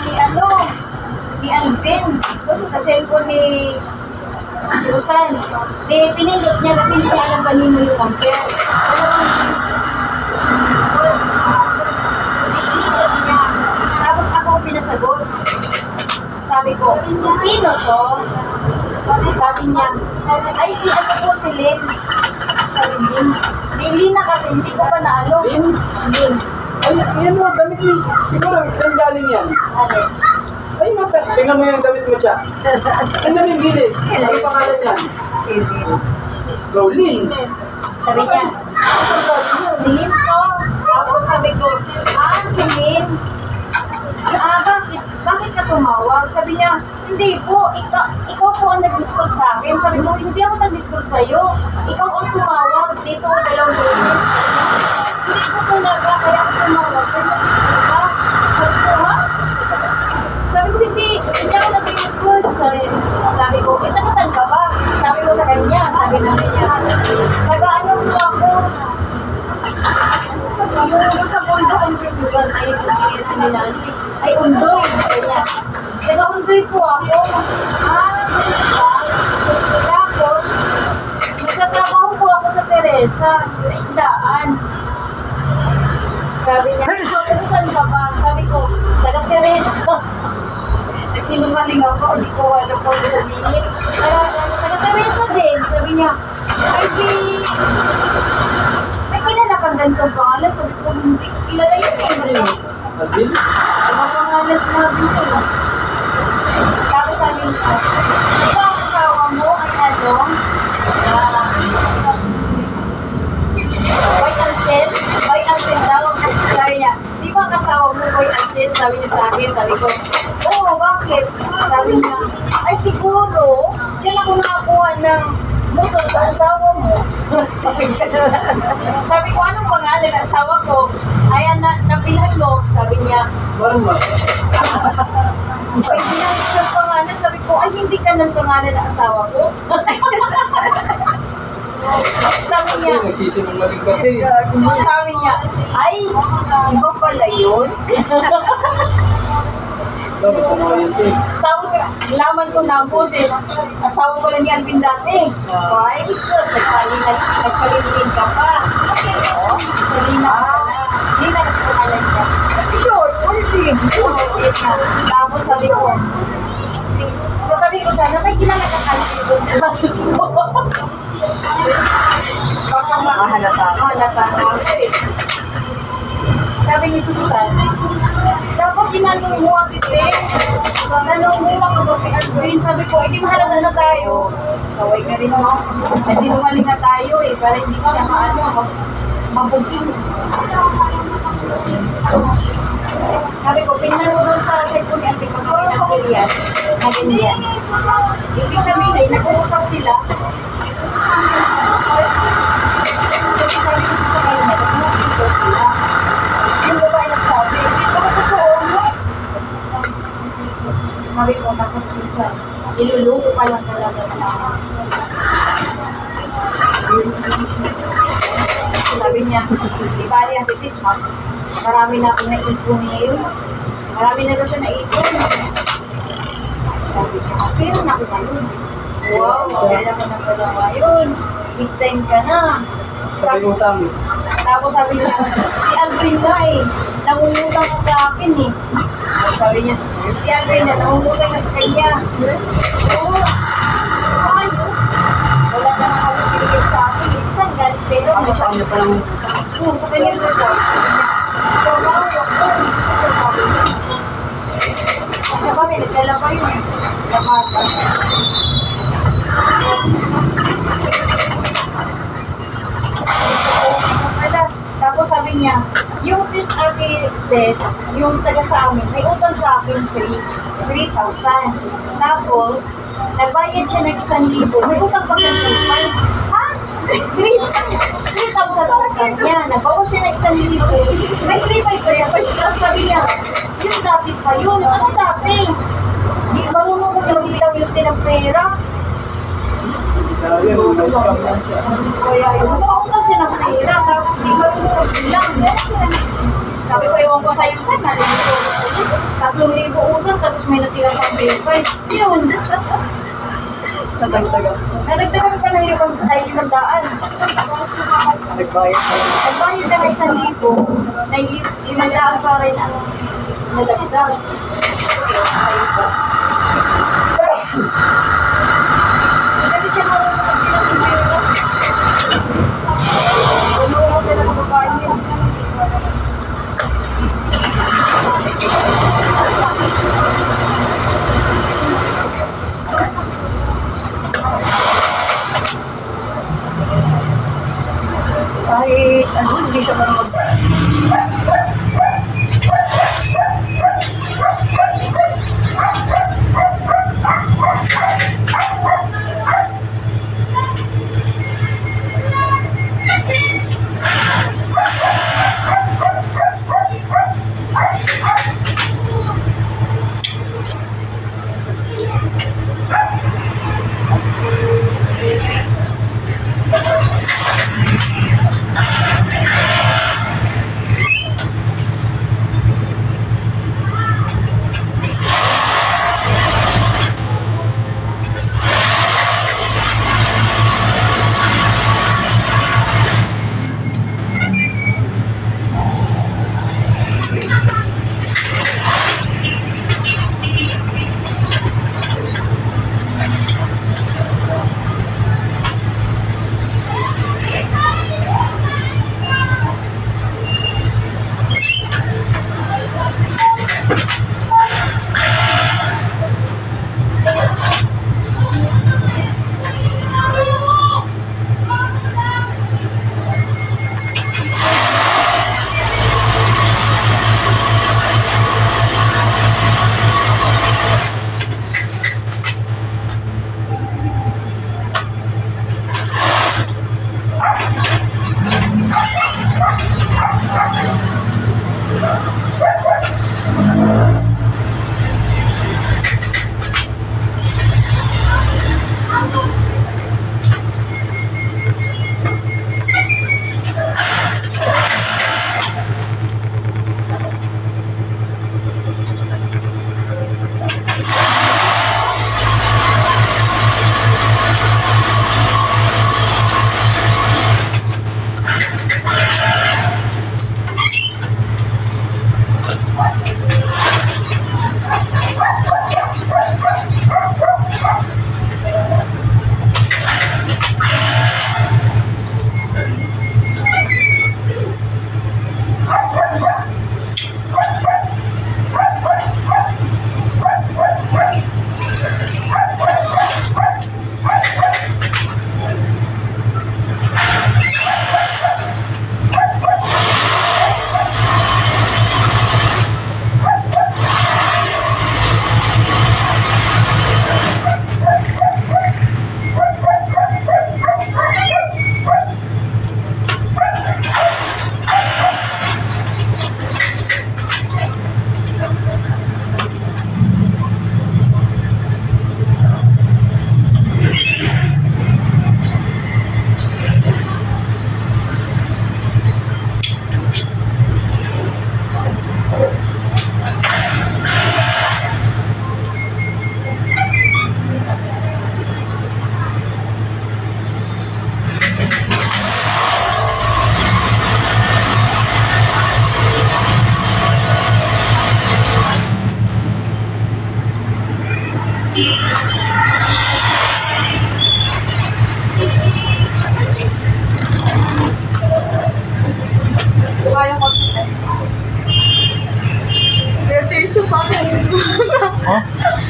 ni Alvin sa cellphone ni Susan. Pinindot niya kasi hindi niya alam kanino yung ampere. Tapos ako pinasagot. Sabi ko, sino to? Sabi niya, ay si ano po si Lynn. Sabi Lynn. Lynn na kasi hindi ko pa naalo. Lynn? Lynn. Ay, yan mo, damit mo. Siguro, saan galing yan? Ano? Ay, mata. Tingnan mo yung damit mo siya. Ang daming bilid. Ang pangalan yan? Lynn. Sabi niya, si Lynn to. Tapos sabi ko, si Lynn. Bakit ka tumawag? Sabi niya, hindi po, ikaw po ang nag-discall sa akin. Sabi ko, hindi ako nag-discall sa'yo. Ikaw ang tumawag. Dito, dalawang beses. Hindi ko talaga, kaya ako tumawag. Kaya nag-discall ka. Sabi ko, ha? Sabi ko, hindi ako nag-discall. Sabi ko, taga-saan ka ba? Sabi ko sa kanya, sabi namin niya, taga-ano mo ako? Yung sa Bondo, ang lugar na yun, ay Undoy. Taga-Undoy po ako. Tapos, nagtatrabaho po ako sa Teresa, sa isdaan. Sabi niya, saan ka ba? Sabi ko, taga-Teresa. Nagsinungaling ako, hindi ko alam po sabihin. Taga-Teresa din. Sabi niya, ay di, may kilala kang ganitong pangalan. Sabi ko, hindi kilala yun eh. Adil? Ang pangalan sinabi niya. Tapos sabi niya, ito ang asawa mo ay ano? Boy Ansel? Boy Ansel daw. Sabi niya, di ba ang asawa mo Boy Ansel? Sabi niya sa akin. Sabi ko, oo, bakit? Sabi niya, ay siguro, diyan ako nakakuha ng motor sa asawa mo. Sabi ko, anong pangalan ng asawa ko? Ayan, napilan mo. Sabi niya, Parang ba? ay, binalik siya ang pangalan. Sabi ko, ay, hindi ka ng pangalan ng asawa ko. Sabi niya, Nagsisinungaling kasi. sabi niya, ay, iba pala yun. Dapat kumayan ito eh. Tapos, laman ko na ang boses. Asawa ko lang ni Alvin dati. Why? Nagpalingin ka pa. Oo. Salina ka pala. Hindi na nagpapakalan niya. Short, Alvin. Tapos sabi ko, sasabihin ko sana, may kilala kang Alvin doon sa bahay ko. Baka mahalata na ako eh. Sabi ni Susan, dapat inanong mo ang bibig. Tanong mo ang bibig Alvin. Sabi ko, hindi mahalata na tayo. Kaway ka rin mo. Kasi lumaling na tayo eh. Para hindi siya mabugin. Sabi ko, tingnan mo doon sa cellphone ni Alvin. Kung yung sakilyan, na ganyan. Ibig sabihin ay, nag-uusap sila. Kasi sabi ko sa kanila, nag-uusap sila. Yung babae nagsabi, hindi ko totoo mo. Sabi ko, bakit Susan? Iluluko ka lang talaga na. Sabi niya, di bali ang titis, ha? Marami na akong naipon ngayon. Marami na daw siya naipon. Sabi niya, pero naku ka yun. Wow, kaya ka ng dalawa yun. Big time ka na. Sabi mo tami. Tapos sabi niya, si Alvin na eh, nangungutang ka sa akin eh. Sabi niya, si Alvin na nangungutang ka sa kanya. Oo, ayun. Wala na nga ako pinigil sa akin. Saan galit pero? Ako sa kanya pa lang. Oo, sa kanya na siya. Sa kami, nagdala pa yun. Nakata. Tapos sabi niya, yung yung taga sa amin, may utang sa akin 3,000. Tapos, nagbayad siya ng 1,000. May utang pa siya ng 5,000. Ha? 3,000 utang niya. Nagbawas siya ng 1,000. May 3,500 pa siya. Tapos sabi niya, yung dati pa yun. Ano dati? Hindi marunong ko siya bilang yung tinang pera. Kaya may scam lang siya. Kaya yun, nakautang siya ng pera. Tapos hindi marunong ko bilang. Sabi ko, ewan ko sa'yo saan. 3,000 utang. may natira pang paper. Yun. Nadagdagan. Naragdagan pa ng 500. Nagbayad pa lang. Nagbayad na ng 1,000. Na 500 pa rin ang nadagdag. Kasi siya marunong magbilang ng pera. Tulungan ko na ng babae niya. Kahit ano, hindi siya marunong Kaya ko. Ha?